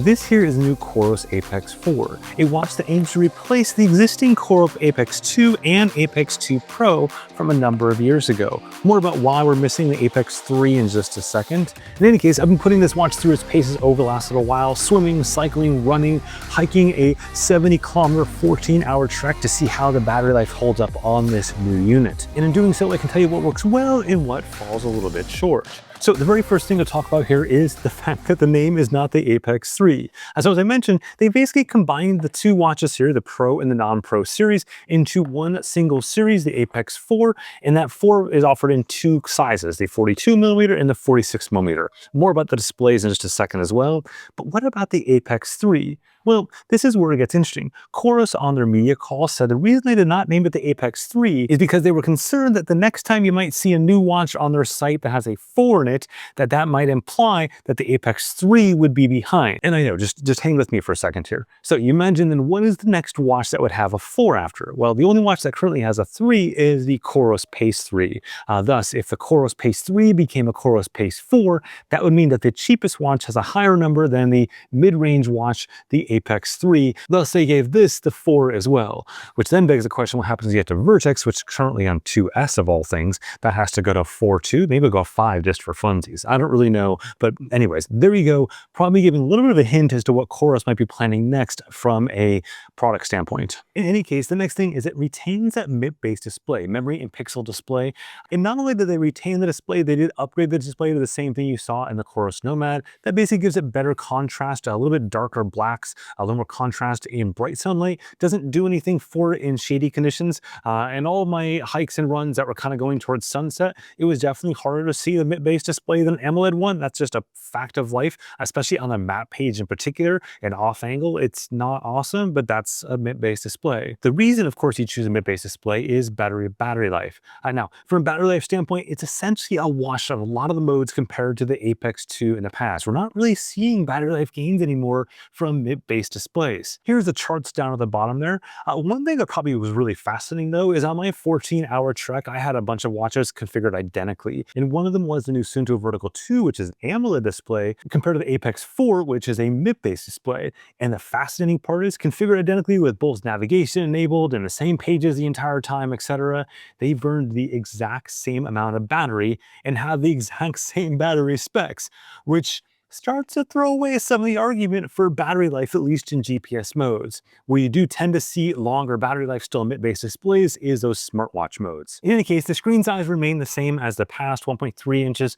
This here is the new COROS APEX 4, a watch that aims to replace the existing COROS APEX 2 and APEX 2 Pro from a number of years ago. More about why we're missing the APEX 3 in just a second. In any case, I've been putting this watch through its paces over the last little while, swimming, cycling, running, hiking a 70-kilometer, 14-hour trek to see how the battery life holds up on this new unit. And in doing so, I can tell you what works well and what falls a little bit short. So the very first thing to talk about here is the fact that the name is not the APEX 3. As I mentioned, they basically combined the two watches here, the Pro and the non-Pro series, into one single series, the APEX 4, and that 4 is offered in two sizes, the 42mm and the 46mm. More about the displays in just a second as well. But what about the APEX 3? Well, this is where it gets interesting. COROS on their media call said the reason they did not name it the APEX 3 is because they were concerned that the next time you might see a new watch on their site that has a 4 in it, that might imply that the APEX 3 would be behind. And I know, just hang with me for a second here. So you imagine then what is the next watch that would have a 4 after? Well, the only watch that currently has a 3 is the COROS Pace 3. Thus, if the COROS Pace 3 became a COROS Pace 4, that would mean that the cheapest watch has a higher number than the mid-range watch, the APEX 3. Thus, they gave this the 4 as well, which then begs the question, what happens if you get to Vertex, which is currently on 2S of all things, that has to go to 4 too? Maybe it'll go 5 just for funsies. I don't really know, but anyways, there you go. Probably giving a little bit of a hint as to what COROS might be planning next from a product standpoint. In any case, the next thing is it retains that MIP-based display, memory and pixel display. And not only did they retain the display, they did upgrade the display to the same thing you saw in the COROS Nomad. That basically gives it better contrast, a little bit darker blacks, a little more contrast in bright sunlight. Doesn't do anything for it in shady conditions. And all of my hikes and runs that were kind of going towards sunset, it was definitely harder to see the MIP-based display than an AMOLED one. That's just a fact of life, especially on the map page in particular. And off angle, it's not awesome, but that's a MIP-based display. The reason, of course, you choose a MIP-based display is battery life. Now, from a battery life standpoint, it's essentially a wash of a lot of the modes compared to the APEX 2 in the past. We're not really seeing battery life gains anymore from MIP-based displays. Here's the charts down at the bottom there. One thing that probably was really fascinating though is on my 14-hour trek, I had a bunch of watches configured identically. And one of them was the new Nnow Vertical 2, which is an AMOLED display, compared to the APEX 4, which is a MIP-based display. And the fascinating part is configured identically with both navigation enabled and the same pages the entire time, etc. They burned the exact same amount of battery and have the exact same battery specs, which starts to throw away some of the argument for battery life, at least in GPS modes. Where you do tend to see longer battery life still in MIP-based displays is those smartwatch modes. In any case, the screen size remain the same as the past, 1.3 inches,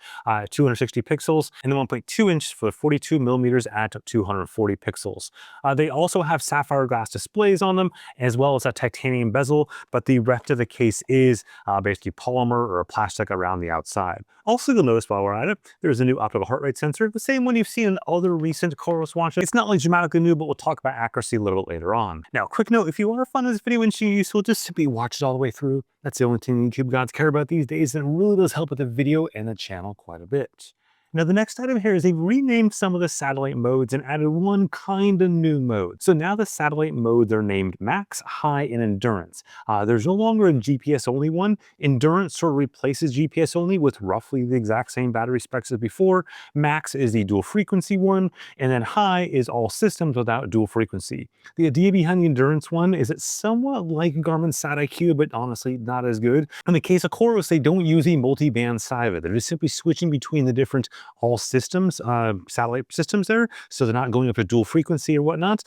260 pixels, and the 1.2 inch for 42mm at 240 pixels. They also have sapphire glass displays on them, as well as a titanium bezel, but the rest of the case is basically polymer or plastic around the outside. Also, you'll notice while we're at it, there's a new optical heart rate sensor, the same one you've seen in other recent COROS watches. It's not like dramatically new, but we'll talk about accuracy a little bit later on. Now, quick note, if you are finding this video interesting and useful, just simply watch it all the way through. That's the only thing YouTube gods care about these days, and it really does help with the video and the channel quite a bit. Now, the next item here is they've renamed some of the satellite modes and added one kind of new mode. So now the satellite modes are named Max, High, and Endurance. There's no longer a GPS-only one. Endurance sort of replaces GPS-only with roughly the exact same battery specs as before. Max is the dual frequency one, and then High is all systems without dual frequency. The idea behind the Endurance one is it's somewhat like Garmin Sat IQ, but honestly not as good. In the case of COROS, they don't use a multi-band side of it. They're just simply switching between the different all systems, satellite systems there, so they're not going up to dual frequency or whatnot,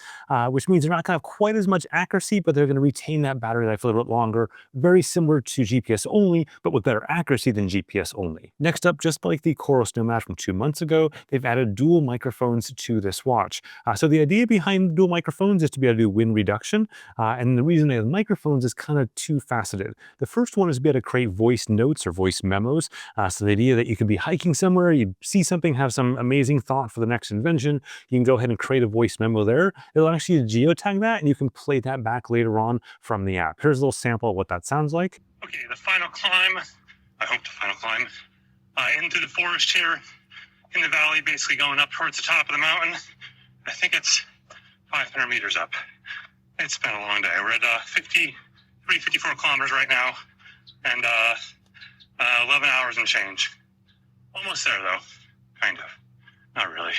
which means they're not going to have quite as much accuracy, but they're going to retain that battery life a little bit longer, very similar to GPS only, but with better accuracy than GPS only. Next up, just like the COROS Nomad from 2 months ago, they've added dual microphones to this watch. So the idea behind dual microphones is to be able to do wind reduction, and the reason they have microphones is kind of two-faceted. The first one is to be able to create voice notes or voice memos. So the idea that you could be hiking somewhere, you see something, have some amazing thought for the next invention, you can go ahead and create a voice memo there. It'll actually geotag that, and you can play that back later on from the app. Here's a little sample of what that sounds like. Okay, the final climb, I hope the final climb, into the forest here in the valley, basically going up towards the top of the mountain. I think it's 500 meters up. It's been a long day. We're at 54 kilometers right now, and 11 hours and change. Almost there though, kind of. Not really.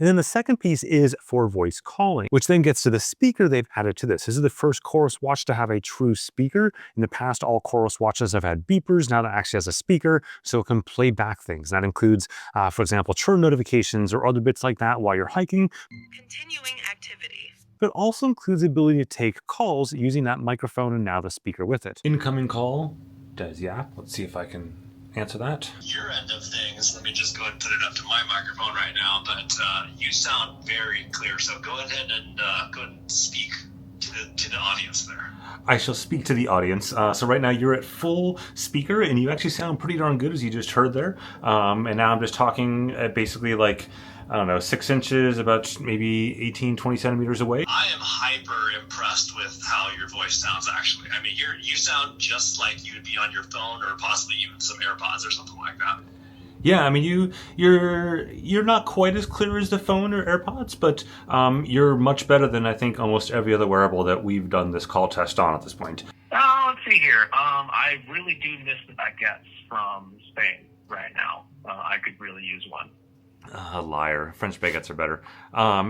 And then the second piece is for voice calling, which then gets to the speaker they've added to this. This is the first COROS watch to have a true speaker. In the past, all COROS watches have had beepers. Now that actually has a speaker, so it can play back things. That includes, for example, churn notifications or other bits like that while you're hiking. Continuing activity. But it also includes the ability to take calls using that microphone and now the speaker with it. Incoming call, does yap. Let's see if I can answer that. Your end of things, let me just go ahead and put it up to my microphone right now, but you sound very clear, so go ahead and speak to the audience there. I shall speak to the audience. So right now you're at full speaker and you actually sound pretty darn good, as you just heard there. And now I'm just talking at basically like, I don't know, 6 inches, about maybe 18, 20 centimeters away. I am hyper impressed with how your voice sounds, actually. I mean, you sound just like you'd be on your phone or possibly even some AirPods or something like that. Yeah, I mean, you're not quite as clear as the phone or AirPods, but you're much better than I think almost every other wearable that we've done this call test on at this point. Let's see here. I really do miss the baguettes from Spain right now. I could really use one. Liar. French baguettes are better.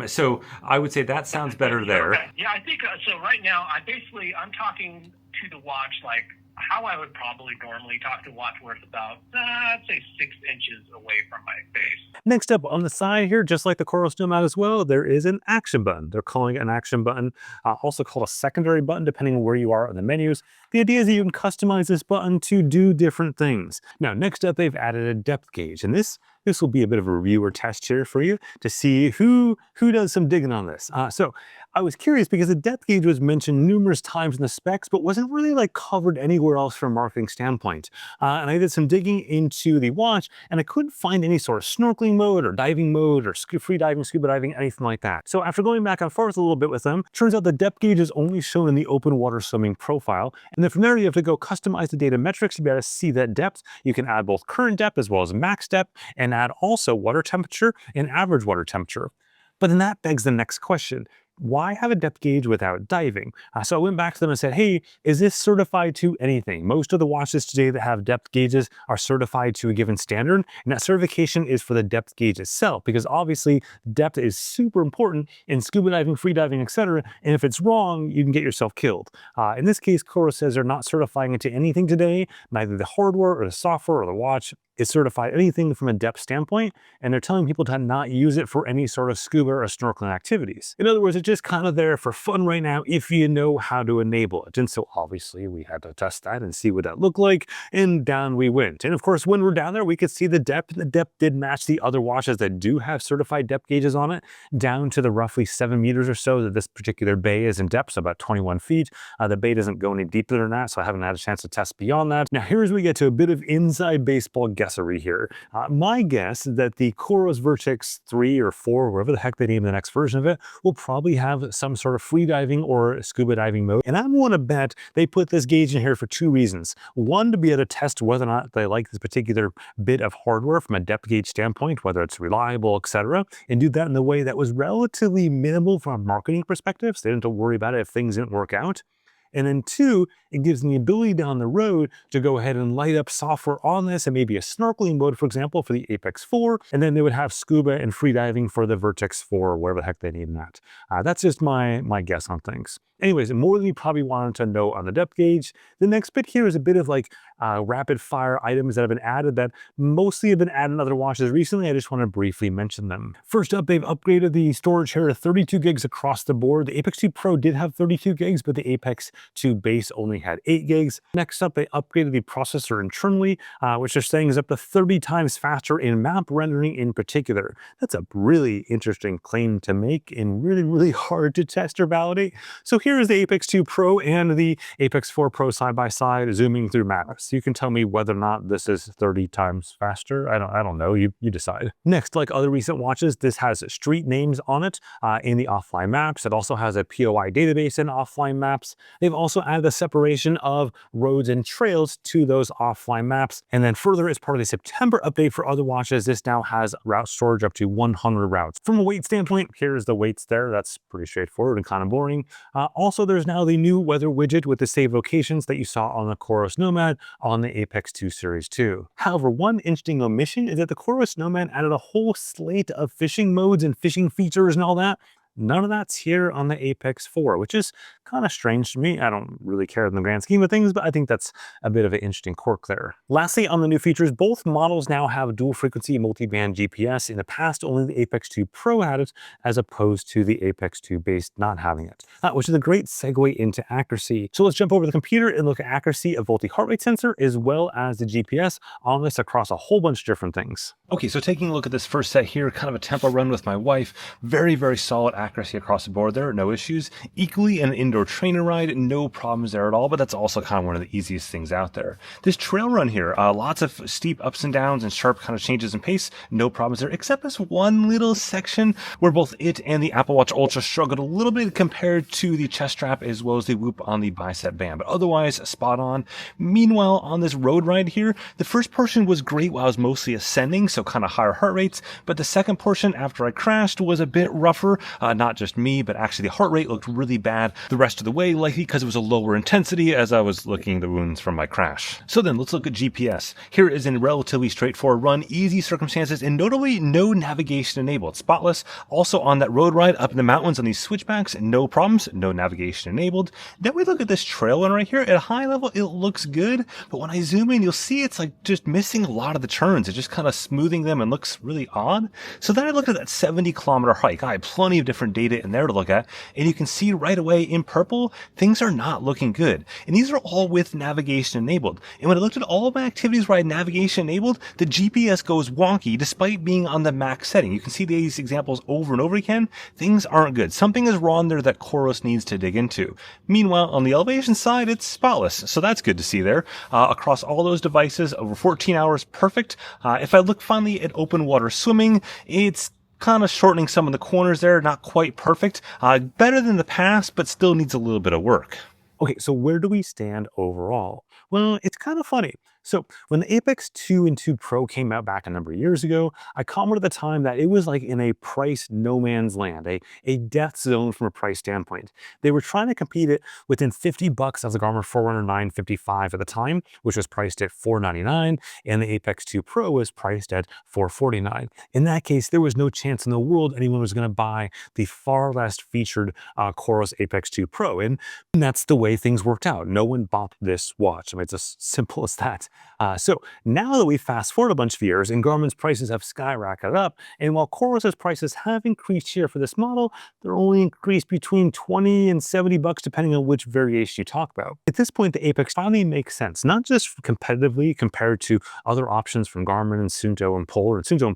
So I would say that sounds better there. Okay. Yeah, I think so. Right now, I'm talking to the watch like how I would probably normally talk to a watch, where it's about, I'd say 6 inches away from my face. Next up on the side here, just like the COROS Nomad as well, there is an action button. They're calling it an action button, also called a secondary button, depending on where you are on the menus. The idea is that you can customize this button to do different things. Now, next up, they've added a depth gauge, and this will be a bit of a review or test here for you to see who does some digging on this. So I was curious because the depth gauge was mentioned numerous times in the specs, but wasn't really like covered anywhere else from a marketing standpoint. And I did some digging into the watch and I couldn't find any sort of snorkeling mode or diving mode or free diving, scuba diving, anything like that. So after going back and forth a little bit with them, turns out the depth gauge is only shown in the open water swimming profile. And then from there, you have to go customize the data metrics to be able to see that depth. You can add both current depth as well as max depth and add also water temperature and average water temperature. But then that begs the next question. Why have a depth gauge without diving? So I went back to them and said, hey, is this certified to anything? Most of the watches today that have depth gauges are certified to a given standard, and that certification is for the depth gauge itself, because obviously depth is super important in scuba diving, free diving, etc. And if it's wrong, you can get yourself killed. In this case, COROS says they're not certifying it to anything today, neither the hardware or the software or the watch is certified anything from a depth standpoint, and they're telling people to not use it for any sort of scuba or snorkeling activities. In other words, it's just kind of there for fun right now if you know how to enable it. And so obviously we had to test that and see what that looked like, and down we went. And of course, when we're down there, we could see the depth. The depth did match the other watches that do have certified depth gauges on it, down to the roughly 7 meters or so that this particular bay is in depth, so about 21 feet. The bay doesn't go any deeper than that, so I haven't had a chance to test beyond that. Now here's where we get to a bit of inside baseball guessery here. My guess is that the COROS Vertex 3 or 4, wherever the heck they name the next version of it, will probably have some sort of free diving or scuba diving mode. And I'm going to bet they put this gauge in here for 2 reasons. One, to be able to test whether or not they like this particular bit of hardware from a depth gauge standpoint, whether it's reliable, etc., and do that in a way that was relatively minimal from a marketing perspective, so they didn't have to worry about it if things didn't work out. And then 2, it gives them the ability down the road to go ahead and light up software on this and maybe a snorkeling mode, for example, for the Apex 4, and then they would have scuba and free diving for the Vertex 4 or whatever the heck they name that. That's just my guess on things. Anyways, more than you probably wanted to know on the depth gauge, the next bit here is a bit of like rapid fire items that have been added that mostly have been added in other watches recently. I just want to briefly mention them. First up, they've upgraded the storage here to 32 gigs across the board. The Apex 2 Pro did have 32 gigs, but the Apex 2 Base only had 8 gigs. Next up, they upgraded the processor internally, which they're saying is up to 30 times faster in map rendering in particular. That's a really interesting claim to make and really, really hard to test or validate. So here is the Apex 2 Pro and the Apex 4 Pro side by side zooming through maps. You can tell me whether or not this is 30 times faster. I don't know. You decide. Next, like other recent watches, this has street names on it in the offline maps. It also has a POI database in offline maps. They've They've also added the separation of roads and trails to those offline maps. And then further, as part of the September update for other watches, this now has route storage up to 100 routes. From a weight standpoint, here's the weights there. That's pretty straightforward and kind of boring. Also, there's now the new weather widget with the save locations that you saw on the COROS Nomad on the Apex 2 Series 2. However, one interesting omission is that the COROS Nomad added a whole slate of fishing modes and fishing features and all that. None of that's here on the Apex 4, which is kind of strange to me. I don't really care in the grand scheme of things, but I think that's a bit of an interesting quirk there. Lastly, on the new features, both models now have dual frequency multi-band GPS. In the past, only the Apex 2 Pro had it, as opposed to the Apex 2 Base not having it, which is a great segue into accuracy. So let's jump over to the computer and look at accuracy of both the heart rate sensor as well as the GPS on this across a whole bunch of different things. Okay, so taking a look at this first set here, kind of a tempo run with my wife, very, very solid accuracy across the board there, no issues. Equally an indoor trainer ride, no problems there at all, but that's also kind of one of the easiest things out there. This trail run here, lots of steep ups and downs and sharp kind of changes in pace, no problems there, except this one little section where both it and the Apple Watch Ultra struggled a little bit compared to the chest strap as well as the Whoop on the bicep band, but otherwise spot on. Meanwhile, on this road ride here, the first portion was great while I was mostly ascending, so kind of higher heart rates, but the second portion after I crashed was a bit rougher, not just me, but actually the heart rate looked really bad the rest of the way, likely because it was a lower intensity as I was licking the wounds from my crash. So then let's look at GPS. Here is a relatively straightforward run, easy circumstances, and notably no navigation enabled, spotless. Also on that road ride up in the mountains on these switchbacks, no problems, no navigation enabled. Then we look at this trail run right here. At a high level, it looks good, but when I zoom in, you'll see it's like just missing a lot of the turns. It's just kind of smoothing them and looks really odd. So then I looked at that 70-kilometer hike. I had plenty of different data in there to look at, and you can see right away in purple, things are not looking good. And these are all with navigation enabled. And when I looked at all of my activities where I had navigation enabled, the GPS goes wonky despite being on the max setting. You can see these examples over and over again. Things aren't good. Something is wrong there that COROS needs to dig into. Meanwhile, on the elevation side, it's spotless. So that's good to see there. Across all those devices, over 14 hours, perfect. If I look finally at open water swimming, it's kind of shortening some of the corners there, not quite perfect. Better than the past, but still needs a little bit of work. Okay, so where do we stand overall? Well, it's kind of funny. So when the Apex 2 and 2 Pro came out back a number of years ago, I commented at the time that it was like in a price no man's land, a death zone from a price standpoint. They were trying to compete it within $50 of the Garmin Forerunner 955 at the time, which was priced at $499, and the Apex 2 Pro was priced at $449. In that case, there was no chance in the world anyone was going to buy the far less featured COROS Apex 2 Pro, and that's the way things worked out. No one bought this watch. I mean, it's as simple as that. So now that we fast forward a bunch of years and Garmin's prices have skyrocketed up, and while COROS's prices have increased here for this model, they're only increased between 20 and 70 bucks depending on which variation you talk about. At this point, the Apex finally makes sense, not just competitively compared to other options from Garmin and Nnow and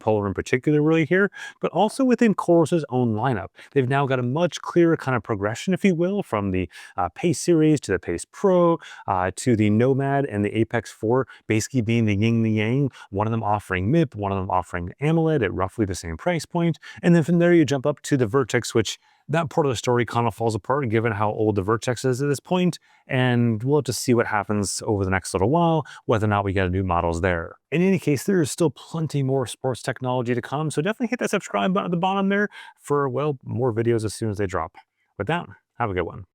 Polar in particular really here, but also within COROS's own lineup. They've now got a much clearer kind of progression, if you will, from the Pace series to the Pace Pro to the Nomad and the Apex 4, basically being the yin and the yang, one of them offering MIP, one of them offering AMOLED at roughly the same price point. And then from there you jump up to the Vertex, which that part of the story kind of falls apart given how old the Vertex is at this point, and we'll have to see what happens over the next little while, whether or not we get new models there. In any case, there is still plenty more sports technology to come, so definitely hit that subscribe button at the bottom there for, well, more videos as soon as they drop. With that, have a good one.